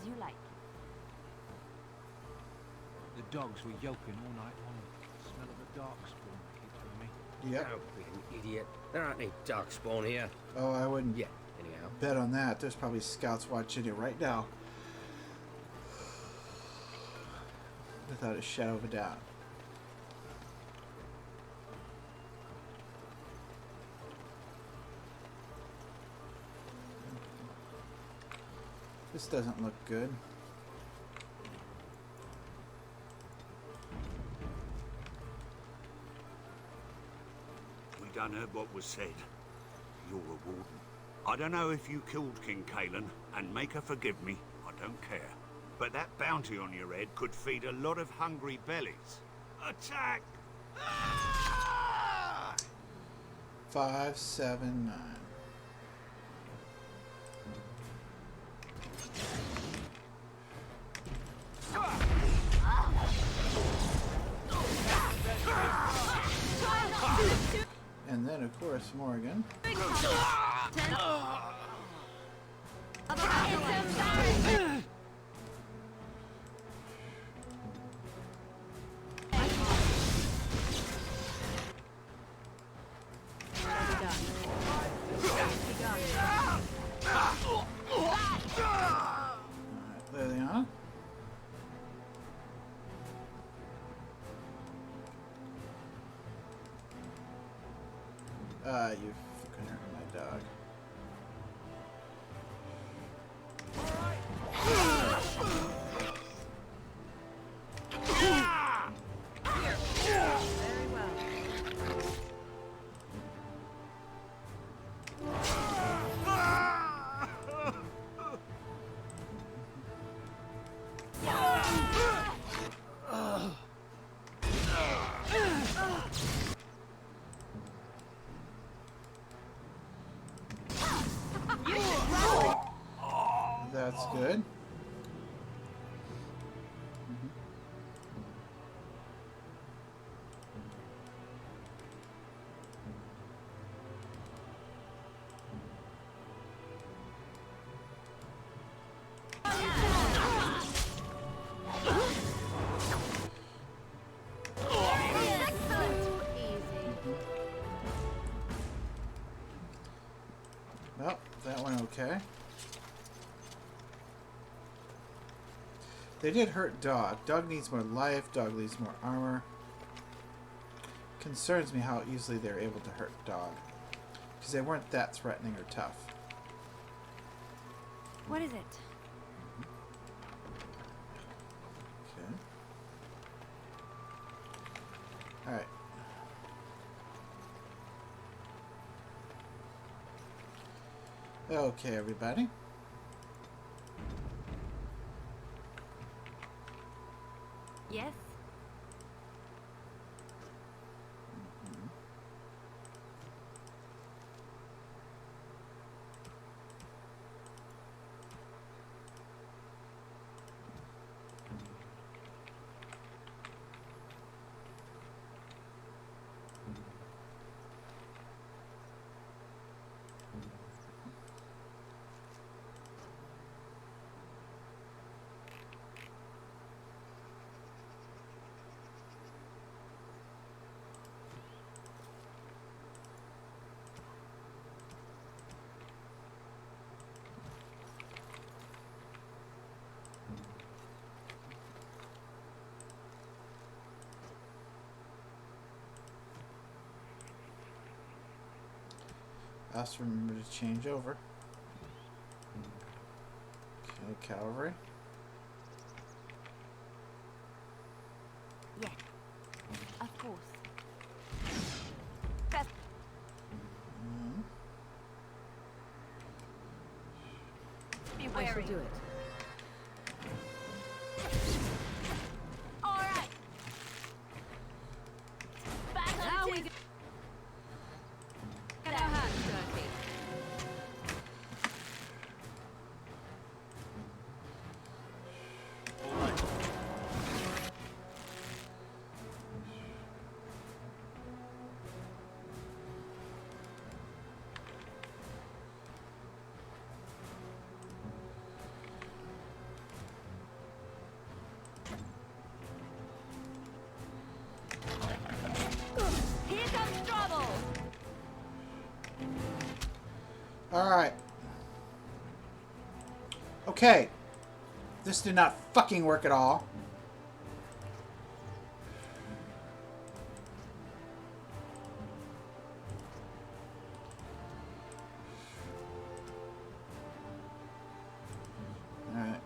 As you like. The dogs were yelping all night long. Smell of the darkspawn, they keep telling me. Yep. Don't be an idiot. There aren't any darkspawn here. Oh, I wouldn't Yet, anyhow. bet on that. There's probably scouts watching it right now. Without a shadow of a doubt. This doesn't look good. We done heard what was said. You're a warden. I don't know if you killed King Kalen, and make her forgive me, I don't care. But that bounty on your head could feed a lot of hungry bellies. Attack! Ah! 5, 7, 9. And then, of course, Morgan. It's embarrassing! Alright, there they are. You fucking hurt my dog. Very well. That's good. Well, that went okay. They did hurt Dog. Dog needs more life. Dog needs more armor. Concerns me how easily they're able to hurt Dog. Because they weren't that threatening or tough. What is it? Okay. Alright. Okay, everybody. Yes? Also remember to change over. Okay, cavalry. Yes. Of course. Best. Be wary. I shall do it. All right. Back now we get our hands dirty. Alright. Okay. This did not fucking work at all. Alright.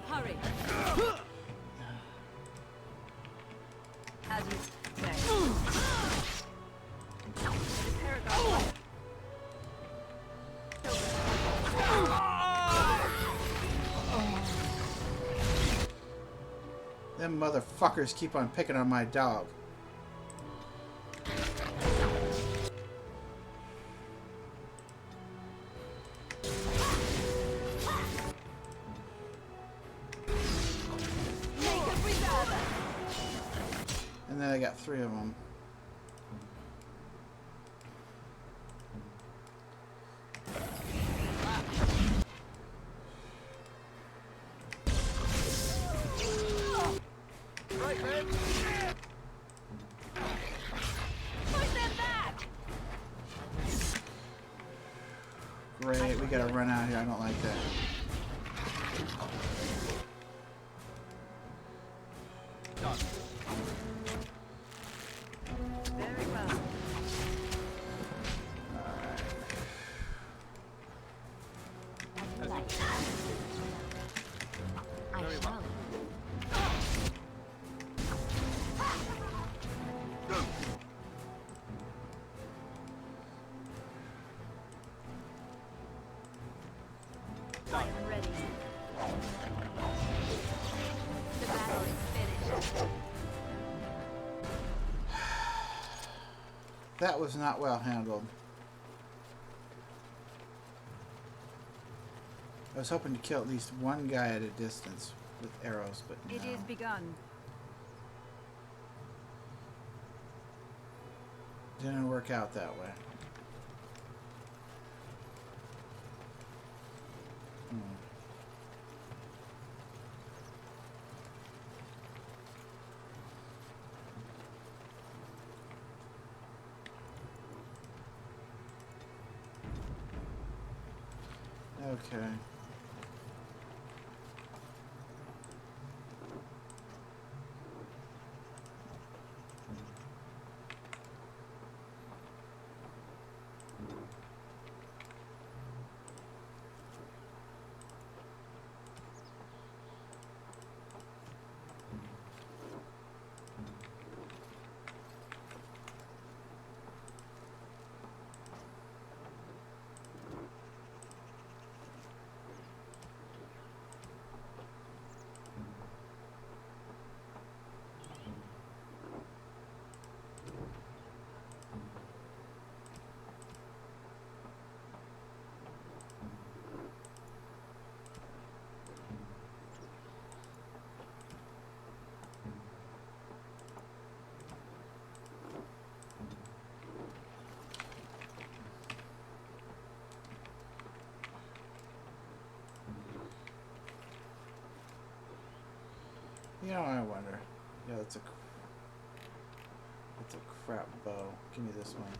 Hurry. As you say. The paragon. Them motherfuckers keep on picking on my dog. And then I got 3 of them. Great, we gotta run out here. I don't like that. Very well. I shall. I am ready. The battle is finished. That was not well handled. I was hoping to kill at least one guy at a distance with arrows, but no. It is begun. Didn't work out that way. Okay. You know, I wonder. Yeah, that's a crap bow. Give me this one.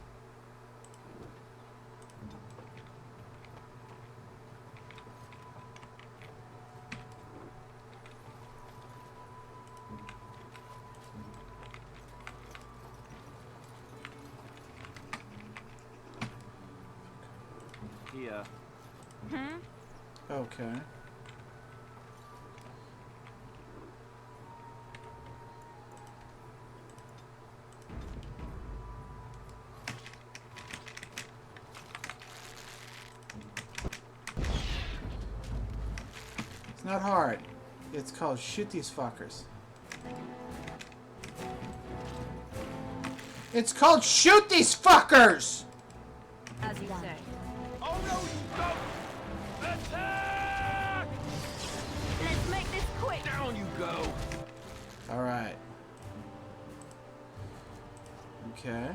Here. Okay. It's not hard. It's called shoot these fuckers. It's called shoot these fuckers! As you say. Oh no, you don't! Attack! Let's make this quick. Down you go. All right. Okay.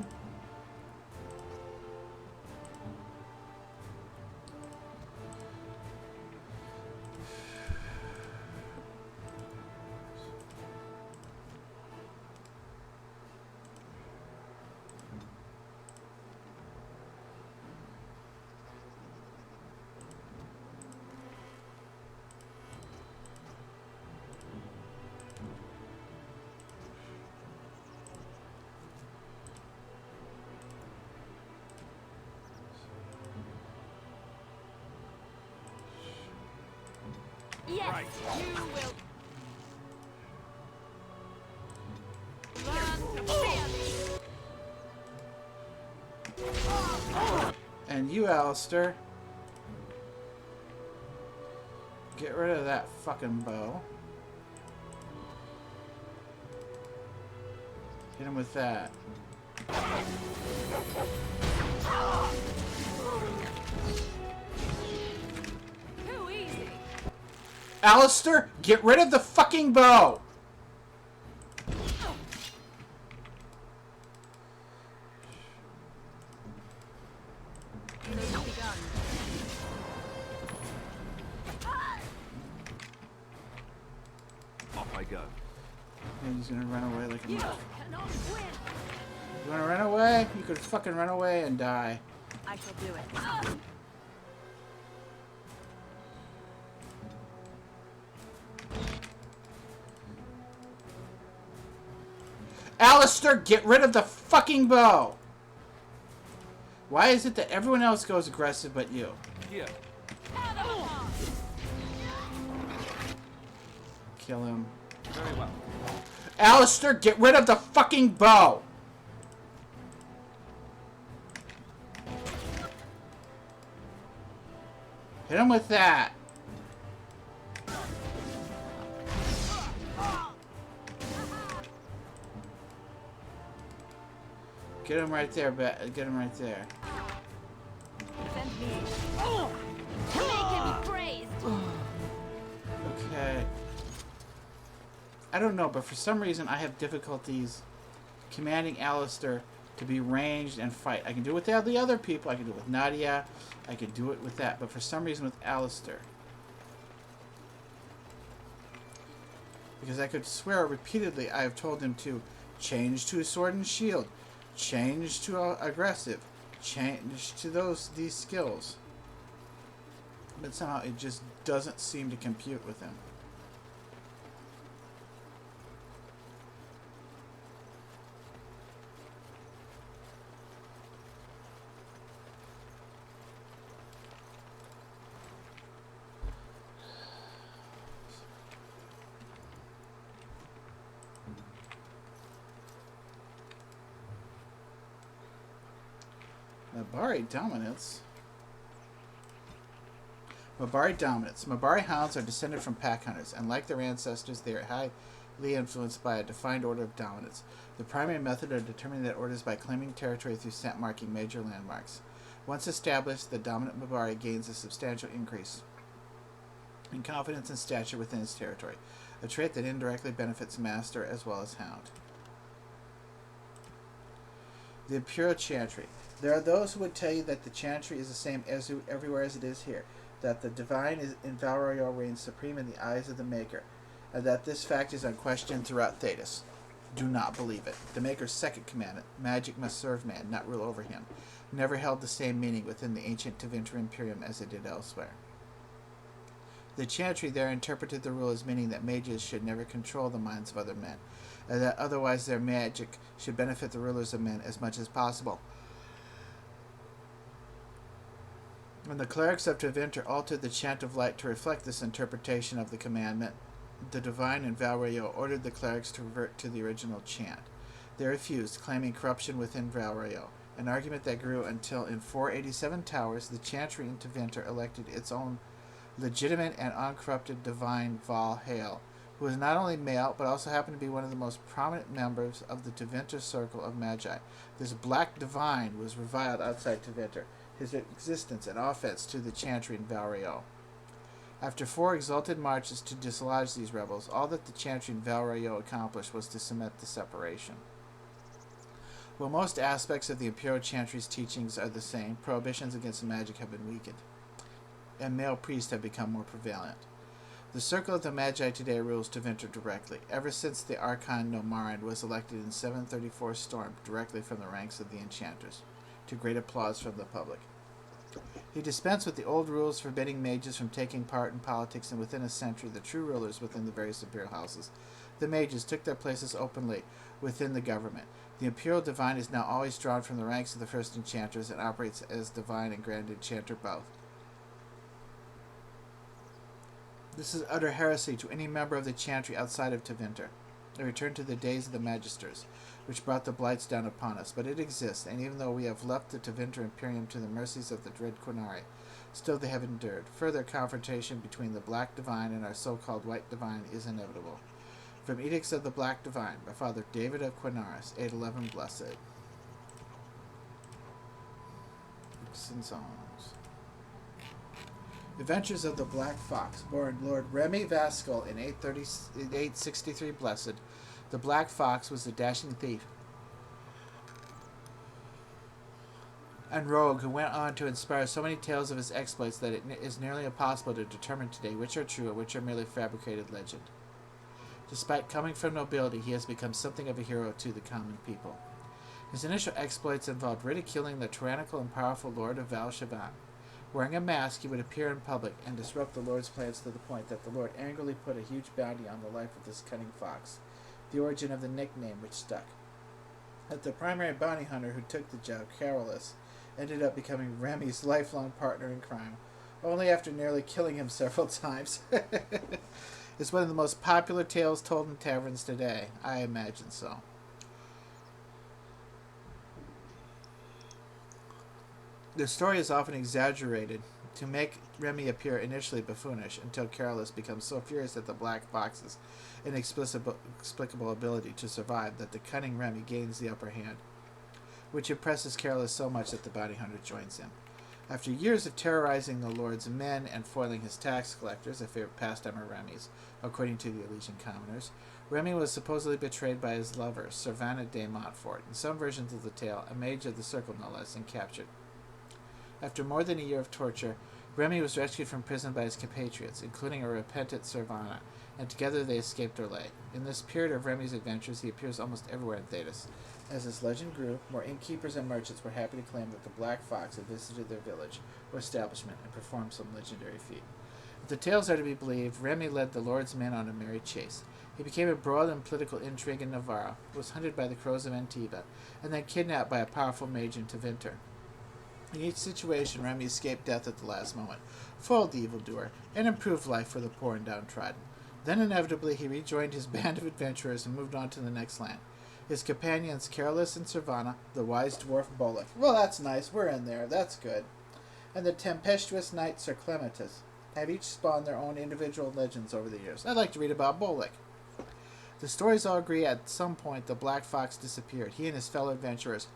Yes, Right. you will. Learn to fear me. And you, Alistair. Get rid of that fucking bow. Hit him with that. Too easy. Alistair, get rid of the fucking bow! Those have begun. Off I go. And he's gonna run away like a You mother. cannot win. You wanna run away? You could fucking run away and die. I shall do it. Alistair, get rid of the fucking bow! Why is it that everyone else goes aggressive but you? Here. Kill him. Very well. Alistair, get rid of the fucking bow! Hit him with that. Get him right there, get him right there. Send me. Make him praised. Okay. I don't know, but for some reason I have difficulties commanding Alistair to be ranged and fight. I can do it with the other people. I can do it with Nadia. I can do it with that. But for some reason with Alistair. Because I could swear repeatedly I have told him to change to a sword and shield. Change to aggressive. Change to these skills. But somehow it just doesn't seem to compute with him. Mabari dominance. Mabari dominance. Mabari hounds are descended from pack hunters, and like their ancestors, they are highly influenced by a defined order of dominance. The primary method of determining that order is by claiming territory through scent marking major landmarks. Once established, the dominant Mabari gains a substantial increase in confidence and stature within its territory, a trait that indirectly benefits master as well as hound. The Imperial Chantry. There are those who would tell you that the Chantry is the same everywhere as it is here, that the divine in Val Royale reigns supreme in the eyes of the Maker, and that this fact is unquestioned throughout Thedas. Do not believe it. The Maker's second commandment, magic must serve man, not rule over him, never held the same meaning within the ancient Tevinter Imperium as it did elsewhere. The Chantry there interpreted the rule as meaning that mages should never control the minds of other men, and that otherwise their magic should benefit the rulers of men as much as possible. When the clerics of Tevinter altered the chant of light to reflect this interpretation of the commandment, the divine in Val Royale ordered the clerics to revert to the original chant. They refused, claiming corruption within Val Royale, an argument that grew until in 487 Towers the Chantry in Tevinter elected its own legitimate and uncorrupted divine Val Hale, who was not only male but also happened to be one of the most prominent members of the Tevinter Circle of Magi. This black divine was reviled outside Tevinter. his existence and offense to the Chantry in Valrayo. After 4 exalted marches to dislodge these rebels, all that the Chantry in Valrayo accomplished was to cement the separation. While most aspects of the Imperial Chantry's teachings are the same, prohibitions against magic have been weakened, and male priests have become more prevalent. The Circle of the Magi today rules Tevinter directly, ever since the Archon Nomarin was elected in 734 Storm directly from the ranks of the Enchanters, to great applause from the public. He dispensed with the old rules forbidding mages from taking part in politics, and within a century the true rulers within the various imperial houses, the mages, took their places openly within the government. The Imperial Divine is now always drawn from the ranks of the First Enchanters and operates as Divine and Grand Enchanter both. This is utter heresy to any member of the Chantry outside of Tevinter. A return to the days of the Magisters, which brought the blights down upon us, but it exists, and even though we have left the Tevinter Imperium to the mercies of the dread Quinari, still they have endured. Further confrontation between the Black Divine and our so-called White Divine is inevitable. From Edicts of the Black Divine, by Father David of Quinaris, 811 Blessed. Books and Songs. Adventures of the Black Fox. Born Lord Remy Vascal in 863 Blessed, the Black Fox was a dashing thief and rogue who went on to inspire so many tales of his exploits that it is nearly impossible to determine today which are true and which are merely fabricated legend. Despite coming from nobility, he has become something of a hero to the common people. His initial exploits involved ridiculing the tyrannical and powerful Lord of Val Shavan. Wearing a mask, he would appear in public and disrupt the Lord's plans to the point that the Lord angrily put a huge bounty on the life of this cunning fox, the origin of the nickname which stuck. That the primary bounty hunter who took the job, Carolus, ended up becoming Remy's lifelong partner in crime, only after nearly killing him several times. It's one of the most popular tales told in taverns today. I imagine so. The story is often exaggerated to make Remy appear initially buffoonish until Carolus becomes so furious at the Black Fox's inexplicable ability to survive that the cunning Remy gains the upper hand, which impresses Carolus so much that the bounty hunter joins him. After years of terrorizing the Lord's men and foiling his tax collectors, a favorite pastime of Remy's, according to the Elysian commoners, Remy was supposedly betrayed by his lover, Servana de Montfort, in some versions of the tale, a mage of the circle no less, and captured. After more than a year of torture, Remy was rescued from prison by his compatriots, including a repentant Servana, and together they escaped Orlais. In this period of Remy's adventures, he appears almost everywhere in Thedas. As his legend grew, more innkeepers and merchants were happy to claim that the Black Fox had visited their village or establishment and performed some legendary feat. If the tales are to be believed, Remy led the Lord's men on a merry chase. He became embroiled in political intrigue in Navarra, was hunted by the crows of Antiba, and then kidnapped by a powerful mage in Tevinter. In each situation, Remy escaped death at the last moment, foiled the evildoer, and improved life for the poor and downtrodden. Then inevitably he rejoined his band of adventurers and moved on to the next land. His companions Carolus and Servana, the wise dwarf Bolek. Well, that's nice. We're in there. That's good. And the tempestuous knight Sir Clematis have each spawned their own individual legends over the years. I'd like to read about Bolek. The stories all agree at some point the Black Fox disappeared. He and his fellow adventurers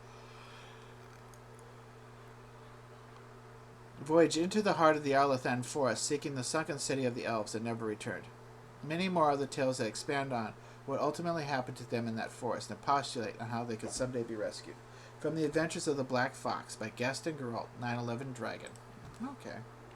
voyaged into the heart of the Arlathan forest, seeking the sunken city of the elves, and never returned. Many more are the tales that expand on what ultimately happened to them in that forest and postulate on how they could someday be rescued. From the Adventures of the Black Fox by Gaston Geralt, 911 Dragon. Okay.